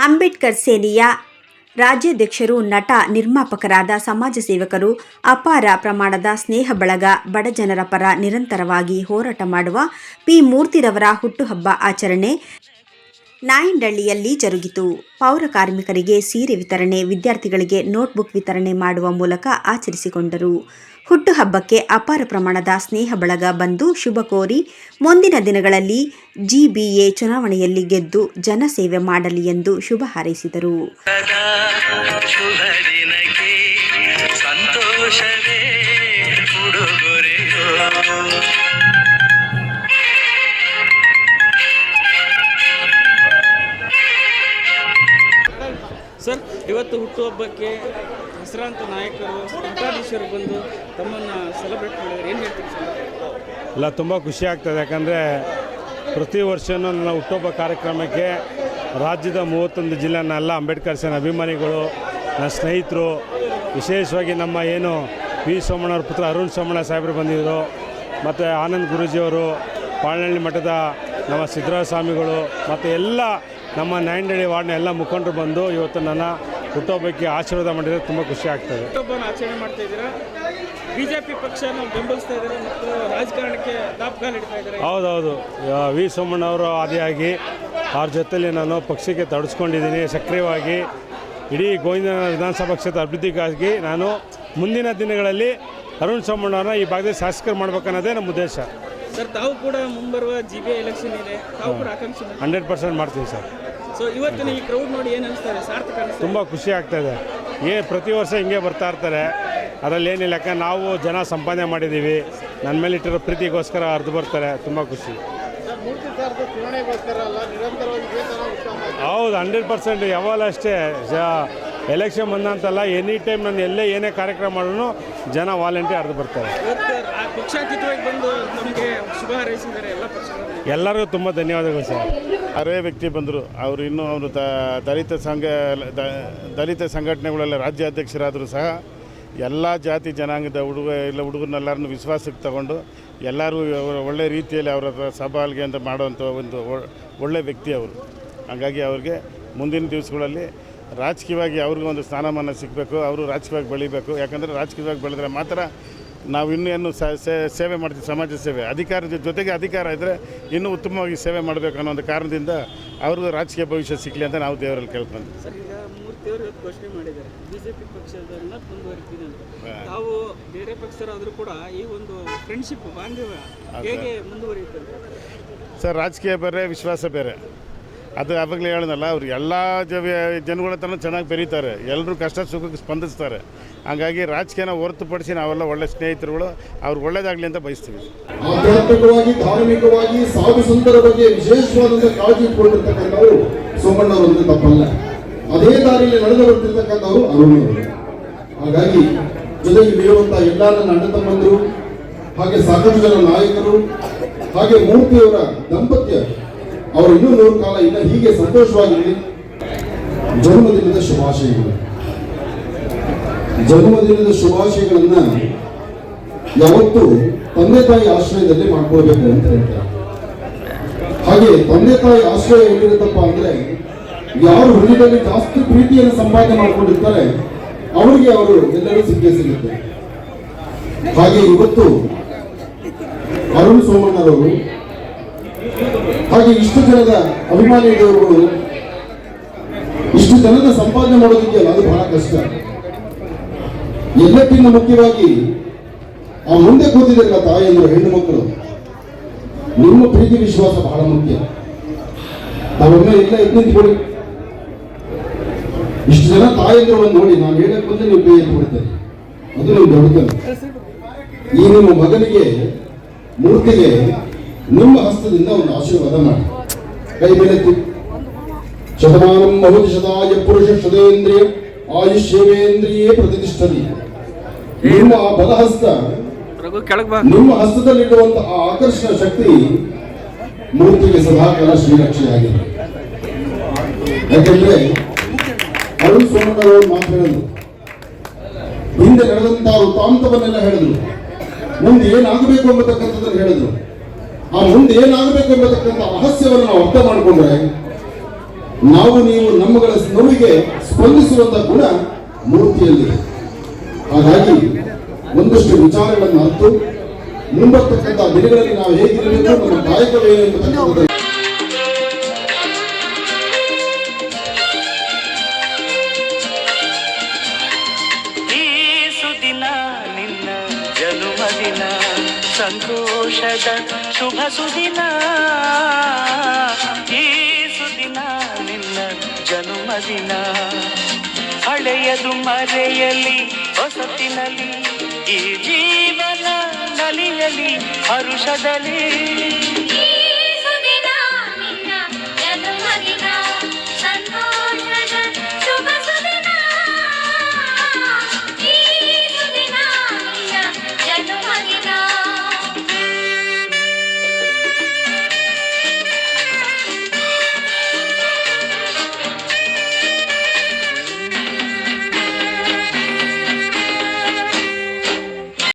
ಅಂಬೇಡ್ಕರ್ ಸೇನೆಯ ರಾಜ್ಯಾಧ್ಯಕ್ಷರು, ನಟ, ನಿರ್ಮಾಪಕರಾದ ಸಮಾಜ ಸೇವಕರು, ಅಪಾರ ಪ್ರಮಾಣದ ಸ್ನೇಹ ಬಳಗ, ಬಡಜನರ ಪರ ನಿರಂತರವಾಗಿ ಹೋರಾಟ ಮಾಡುವ ಪಿ. ಮೂರ್ತಿರವರ ಹುಟ್ಟುಹಬ್ಬ ಆಚರಣೆ ನಾಯಂಡಹಳ್ಳಿಯಲ್ಲಿ ಜರುಗಿತು. ಪೌರ ಕಾರ್ಮಿಕರಿಗೆ ಸೀರೆ ವಿತರಣೆ, ವಿದ್ಯಾರ್ಥಿಗಳಿಗೆ ನೋಟ್ಬುಕ್ ವಿತರಣೆ ಮಾಡುವ ಮೂಲಕ ಆಚರಿಸಿಕೊಂಡರು. ಹುಟ್ಟುಹಬ್ಬಕ್ಕೆ ಅಪಾರ ಪ್ರಮಾಣದ ಸ್ನೇಹ ಬಳಗ ಬಂದು ಶುಭ ಕೋರಿ ಮುಂದಿನ ದಿನಗಳಲ್ಲಿ ಜಿಬಿಎ ಚುನಾವಣೆಯಲ್ಲಿ ಗೆದ್ದು ಜನಸೇವೆ ಮಾಡಲಿ ಎಂದು ಶುಭ ಹಾರೈಸಿದರು. ಸರ್, ಇವತ್ತು ಹುಟ್ಟುಹಬ್ಬಕ್ಕೆ ಹೆಸರಾಂತ ನಾಯಕರು, ಮಠಾಧೀಶರು ಬಂದು ತಮ್ಮನ್ನು ಸೆಲೆಬ್ರೇಟ್ ಮಾಡಿದ್ದಾರೆ, ಏನು ಹೇಳ್ತೀವಿ ಸರ್? ಇಲ್ಲ, ತುಂಬ ಖುಷಿ ಆಗ್ತದೆ. ಯಾಕಂದರೆ ಪ್ರತಿ ವರ್ಷವೂ ನನ್ನ ಹುಟ್ಟುಹಬ್ಬ ಕಾರ್ಯಕ್ರಮಕ್ಕೆ ರಾಜ್ಯದ 31 ಜಿಲ್ಲೆನ ಎಲ್ಲ ಅಂಬೇಡ್ಕರ್ ಸೇನೆ ಅಭಿಮಾನಿಗಳು, ನನ್ನ ಸ್ನೇಹಿತರು, ವಿಶೇಷವಾಗಿ ನಮ್ಮ ಏನು ವಿ ಸೋಮಣ್ಣವ್ರ ಪುತ್ರ ಅರುಣ್ ಸೋಮಣ್ಣ ಸಾಹೇಬರು ಬಂದಿದ್ದರು, ಮತ್ತು ಆನಂದ್ ಗುರೂಜಿಯವರು, ಪಾಳ್ನಹಳ್ಳಿ ಮಠದ ನಮ್ಮ ಸಿದ್ದರಾಮ ಸ್ವಾಮಿಗಳು, ಮತ್ತು ಎಲ್ಲ ನಮ್ಮ ನಾಯಂಡಹಳ್ಳಿ ವಾರ್ಡ್ನ ಎಲ್ಲ ಮುಖಂಡರು ಬಂದು ಇವತ್ತು ನನ್ನ ಹುಟ್ಟುಹಬ್ಬಕ್ಕೆ ಆಶೀರ್ವಾದ ಮಾಡಿದರೆ ತುಂಬ ಖುಷಿ ಆಗ್ತದೆ. ಹುಟ್ಟುಹಬ್ಬನ ಆಚರಣೆ ಮಾಡ್ತಾ ಇದ್ದೀರಾ, ಬಿಜೆಪಿ ಪಕ್ಷನ ಬೆಂಬಲಿಸ್ತಾ ಇದ್ದಾರೆ ಮತ್ತು ರಾಜಕಾರಣಕ್ಕೆ ದಾಪುಗಾಲು ಇಡ್ತಾ ಇದ್ದಾರೆ. ಹೌದೌದು, ವಿ ಸೋಮಣ್ಣವರು ಆದಿಯಾಗಿ ಅವ್ರ ಜೊತೆಯಲ್ಲಿ ನಾನು ಪಕ್ಷಕ್ಕೆ ತೊಡಗಿಸ್ಕೊಂಡಿದ್ದೀನಿ. ಸಕ್ರಿಯವಾಗಿ ಇಡೀ ಗೋವಿಂದ ವಿಧಾನಸಭಾ ಕ್ಷೇತ್ರ ಅಭಿವೃದ್ಧಿಗಾಗಿ ನಾನು ಮುಂದಿನ ದಿನಗಳಲ್ಲಿ ಅರುಣ್ ಸೋಮಣ್ಣವ್ರನ್ನ ಈ ಭಾಗದಲ್ಲಿ ಶಾಸಕರು ಮಾಡ್ಬೇಕನ್ನೋದೇ ನಮ್ಮ ಉದ್ದೇಶ. ಸರ್, ತಾವು ಕೂಡ ಮುಂಬರುವ ಜಿಬಿಎ ಎಲೆಕ್ಷನ್ ಇದೆ, ತಾವು ಕೂಡ ಆಕಾಂಕ್ಷೆ 100% ಮಾಡ್ತೀವಿ ಸರ್. ಸೊ ಇವತ್ತಿನ ಈ ಕ್ರೌಡ್ ನೋಡಿ ಏನು ಅನಿಸ್ತಾರೆ? ಸಾರ್ಥಕ ಅನಿಸ್ತಾರೆ? ತುಂಬ ಖುಷಿ ಆಗ್ತಾಯಿದೆ. ಪ್ರತಿ ವರ್ಷ ಹಿಂಗೆ ಬರ್ತಾ ಇರ್ತಾರೆ, ಅದರಲ್ಲಿ ಏನಿಲ್ಲ. ಯಾಕಂದ್ರೆ ನಾವು ಜನ ಸಂಪಾದನೆ ಮಾಡಿದ್ದೀವಿ, ನನ್ನ ಮೇಲೆ ಇಟ್ಟಿರೋ ಪ್ರೀತಿಗೋಸ್ಕರ ಅರ್ದು ಬರ್ತಾರೆ. ತುಂಬ ಖುಷಿ. ಹೌದು, 100% ಯಾವಾಗಲೂ ಅಷ್ಟೇ. ಎಲೆಕ್ಷನ್ ಬಂದಂತಲ್ಲ, ಎನಿ ಟೈಮ್ ನಾನು ಎಲ್ಲೇ ಏನೇ ಕಾರ್ಯಕ್ರಮ ಮಾಡಿದ್ರು ಜನ ವಾಲಂಟಿಯರ್ ಅರ್ದು ಬರ್ತಾರೆ. ಎಲ್ಲರಿಗೂ ತುಂಬ ಧನ್ಯವಾದಗಳು ಸರ್. ಯಾರೇ ವ್ಯಕ್ತಿ ಬಂದರು, ಅವರು ಇನ್ನೂ ಅವರು ದಲಿತ ಸಂಘಟನೆಗಳೆಲ್ಲ ರಾಜ್ಯಾಧ್ಯಕ್ಷರಾದರೂ ಸಹ ಎಲ್ಲ ಜಾತಿ ಜನಾಂಗದ ಹುಡುಗರನ್ನೆಲ್ಲರನ್ನು ವಿಶ್ವಾಸಕ್ಕೆ ತಗೊಂಡು ಎಲ್ಲರೂ ಒಳ್ಳೆ ರೀತಿಯಲ್ಲಿ ಅವರ ಸಭಾಲ್ಗೆ ಅಂತ ಮಾಡುವಂಥ ಒಂದು ಒಳ್ಳೆಯ ವ್ಯಕ್ತಿ ಅವರು. ಹಾಗಾಗಿ ಅವ್ರಿಗೆ ಮುಂದಿನ ದಿವಸಗಳಲ್ಲಿ ರಾಜಕೀಯವಾಗಿ ಅವ್ರಿಗೂ ಒಂದು ಸ್ಥಾನಮಾನ ಸಿಗಬೇಕು, ಅವರು ರಾಜಕೀಯವಾಗಿ ಬೆಳಿಬೇಕು. ಯಾಕಂದರೆ ರಾಜಕೀಯವಾಗಿ ಬೆಳೆದ್ರೆ ಮಾತ್ರ ನಾವು ಇನ್ನೂ ಸೇವೆ ಮಾಡ್ತೀವಿ, ಸಮಾಜ ಸೇವೆ. ಅಧಿಕಾರದ ಜೊತೆಗೆ ಅಧಿಕಾರ ಇದ್ದರೆ ಇನ್ನೂ ಉತ್ತಮವಾಗಿ ಸೇವೆ ಮಾಡಬೇಕು ಅನ್ನೋ ಒಂದು ಕಾರಣದಿಂದ ಅವ್ರಿಗೂ ರಾಜಕೀಯ ಭವಿಷ್ಯ ಸಿಗಲಿ ಅಂತ ನಾವು ದೇವರಲ್ಲಿ ಕೇಳ್ಕೊಂಡು. ಸರ್, ಈಗ ಮೂರ್ತಿಯವರು ಘೋಷಣೆ ಮಾಡಿದ್ದಾರೆ ಬಿಜೆಪಿ ಪಕ್ಷದನ್ನ ಮುಂದುವರಿತೀನಿ ಅಂತ. ತಾವು ಬೇರೆ ಪಕ್ಷದವರಾದರೂ ಕೂಡ ಈ ಒಂದು ಫ್ರೆಂಡ್ಶಿಪ್ ಬಾಂಧವ್ಯ ಹೇಗೆ ಮುಂದುವರಿಯುತ್ತದೆ ಸರ್? ರಾಜಕೀಯ ಬೇರೆ, ವಿಶ್ವಾಸ ಬೇರೆ. ಅದು ಆವಾಗಲೇ ಹೇಳಿದ್ನಲ್ಲ, ಅವ್ರು ಎಲ್ಲ ಜನಗಳ ಹತ್ರ ಚೆನ್ನಾಗಿ ಬೆರೀತಾರೆ, ಎಲ್ಲರೂ ಕಷ್ಟ ಸುಖಕ್ಕೆ ಸ್ಪಂದಿಸ್ತಾರೆ. ಹಾಗಾಗಿ ರಾಜಕೀಯನ ಹೊರತುಪಡಿಸಿ ನಾವೆಲ್ಲ ಒಳ್ಳೆ ಸ್ನೇಹಿತರುಗಳು, ಅವ್ರು ಒಳ್ಳೇದಾಗಲಿ ಅಂತ ಬಯಸ್ತೀವಿ. ಆಧ್ಯಾತ್ಮಿಕವಾಗಿ, ಧಾರ್ಮಿಕವಾಗಿ, ಸಾಧು ಸಂತರ ಬಗ್ಗೆ ವಿಶೇಷವಾದಂಥ ಕಾಳಜಿ ಇಟ್ಕೊಂಡಿರ್ತಕ್ಕಂಥವ್ರು ಸೋಮಣ್ಣವರು ಅಂದರೆ ತಪ್ಪಲ್ಲ. ಅದೇ ದಾರಿಯಲ್ಲಿ ನಡೆದು ಬರ್ತಿರ್ತಕ್ಕಂಥವ್ರು ಅರುಣವರು. ಹಾಗಾಗಿ ಜೊತೆಗೆ ಇರುವಂಥ ಎಲ್ಲ ನನ್ನ ಅಣ್ಣ ತಮ್ಮಂದರು, ಹಾಗೆ ಸಾಕಷ್ಟು ಜನ ನಾಯಕರು, ಹಾಗೆ ಮೂರ್ತಿಯವರ ದಂಪತ್ಯ, ಅವರು ಇನ್ನೂ 100 ಕಾಲ ಇನ್ನು ಹೀಗೆ ಸಂತೋಷವಾಗಿರಲಿ. ಜನ್ಮದಿನದ ಶುಭಾಶಯಗಳು. ಜನ್ಮದಿನದ ಶುಭಾಶಯಗಳನ್ನ ಯಾವತ್ತೂ ತಂದೆ ತಾಯಿ ಆಶ್ರಯದಲ್ಲಿ ಮಾಡ್ಕೊಳ್ಬೇಕು ಅಂತ ಹೇಳ್ತಾರೆ. ಹಾಗೆ ತಂದೆ ತಾಯಿ ಆಶ್ರಯ ಎಲ್ಲಿರುತ್ತಪ್ಪ ಅಂದ್ರೆ, ಯಾರು ಹೃದಯದಲ್ಲಿ ಜಾಸ್ತಿ ಪ್ರೀತಿಯನ್ನು ಸಂಪಾದನೆ ಮಾಡ್ಕೊಂಡಿರ್ತಾರೆ ಅವರಿಗೆ ಅವರು ಎಲ್ಲರೂ ಸಿಗುತ್ತೆ. ಹಾಗೆ ಇವತ್ತು ಅರುಣ್ ಸೋಮಣ್ಣರವರು, ಹಾಗೆ ಇಷ್ಟು ಜನದ ಅಭಿಮಾನಿ ದೇವರುಗಳು, ಇಷ್ಟು ಜನದ ಸಂಪಾದನೆ ಮಾಡೋದಕ್ಕೆ ಅದು ಬಹಳ ಕಷ್ಟ. ಎಲ್ಲಕ್ಕಿಂತ ಮುಖ್ಯವಾಗಿ ಆ ಮುಂದೆ ಕೂತಿದ್ರಲ್ಲ ತಾಯಿಯವರು, ಹೆಣ್ಣು ಮಕ್ಕಳು, ನಿಮ್ಮ ಪ್ರೀತಿ ವಿಶ್ವಾಸ ಬಹಳ ಮುಖ್ಯ. ನಾವೊಮ್ಮೆ ಎಲ್ಲ ಎದ್ನಿಂತ್ಕೊಳ್ಳಿ. ಇಷ್ಟು ಜನ ತಾಯಿಯವರು ನೋಡಿ, ನಾನು ಹೇಳಕ್ ಬಂದ್ರೆ ನೀವು ಕೈ ಎದ್ದು ಬಿಡ್ತೇನೆ, ಅದು ನೀವು ದೊಡ್ಡತನ. ಈ ನಿಮ್ಮ ಮಗನಿಗೆ, ಮೂರ್ತಿಗೆ ನಿಮ್ಮ ಹಸ್ತದಿಂದ ಒಂದು ಆಶೀರ್ವಾದ ಮಾಡಿ. ಕೈ ಮೇಲೆತ್ತಿ. ಶತಮಾನಂ ಭವತಿ ಶತಾಯ ಪುರುಷ ಶತೇಂದ್ರಿಯ ಆಯುಷ್ಯವೇಂದ್ರಿಯೇ ಪ್ರತಿಷ್ಠತಿ. ನಿಮ್ಮ ಬಲಹಸ್ತ, ನಿಮ್ಮ ಹಸ್ತದಲ್ಲಿರುವಂತಹ ಆಕರ್ಷಣ ಶಕ್ತಿ ಮೂರ್ತಿಗೆ ಸದಾಕಾಲ ಶ್ರೀರಕ್ಷೆಯಾಗಿದೆ. ಯಾಕೆಂದ್ರೆ ಅರುಣ್ ಸೋಮಣ್ಣರವರು ಮಾತು ಹೇಳಿದ್ರು, ಹಿಂದೆ ನಡೆದಂತಹ ವೃತ್ತಾಂತವನ್ನೆಲ್ಲ ಹೇಳಿದ್ರು, ಮುಂದೆ ಏನಾಗಬೇಕು ಎಂಬತಕ್ಕಂಥದ್ದನ್ನು ಹೇಳಿದ್ರು. ಆ ಮುಂದೆ ಏನಾಗಬೇಕು ಎಂಬತಕ್ಕಂಥ ರಹಸ್ಯವನ್ನು ನಾವು ಅರ್ಥ ಮಾಡಿಕೊಂಡ್ರೆ ನಾವು ನೀವು ನಮ್ಮಗಳ ನೋವಿಗೆ ಸ್ಪಂದಿಸುವಂತ ಗುಣ ಮೂರ್ತಿಯಲ್ಲಿದೆ. ಹಾಗಾಗಿ ಒಂದಷ್ಟು ವಿಚಾರಗಳನ್ನು ಅರ್ತು ಮುಂಬರ್ತಕ್ಕಂಥ ದಿನಗಳಲ್ಲಿ ನಾವು ಹೇಗಿರಬೇಕು, ನಮ್ಮ ಕಾಯಕವೇನು ಎಂಬತಕ್ಕಂಥ ಜನುಮದಿನ ಸಂತೋಷದ ಶುಭ ಸುದಿನ, ಈ ಸುದಿನ ನಿನ್ನ ಜನುಮದಿನ. ಹಳೆಯದು ಮರೆಯಲಿ ಹೊಸತಿನಲ್ಲಿ, ಈ ಜೀವನ ನಲಿಯಲಿ ಹರುಷದಲ್ಲಿ.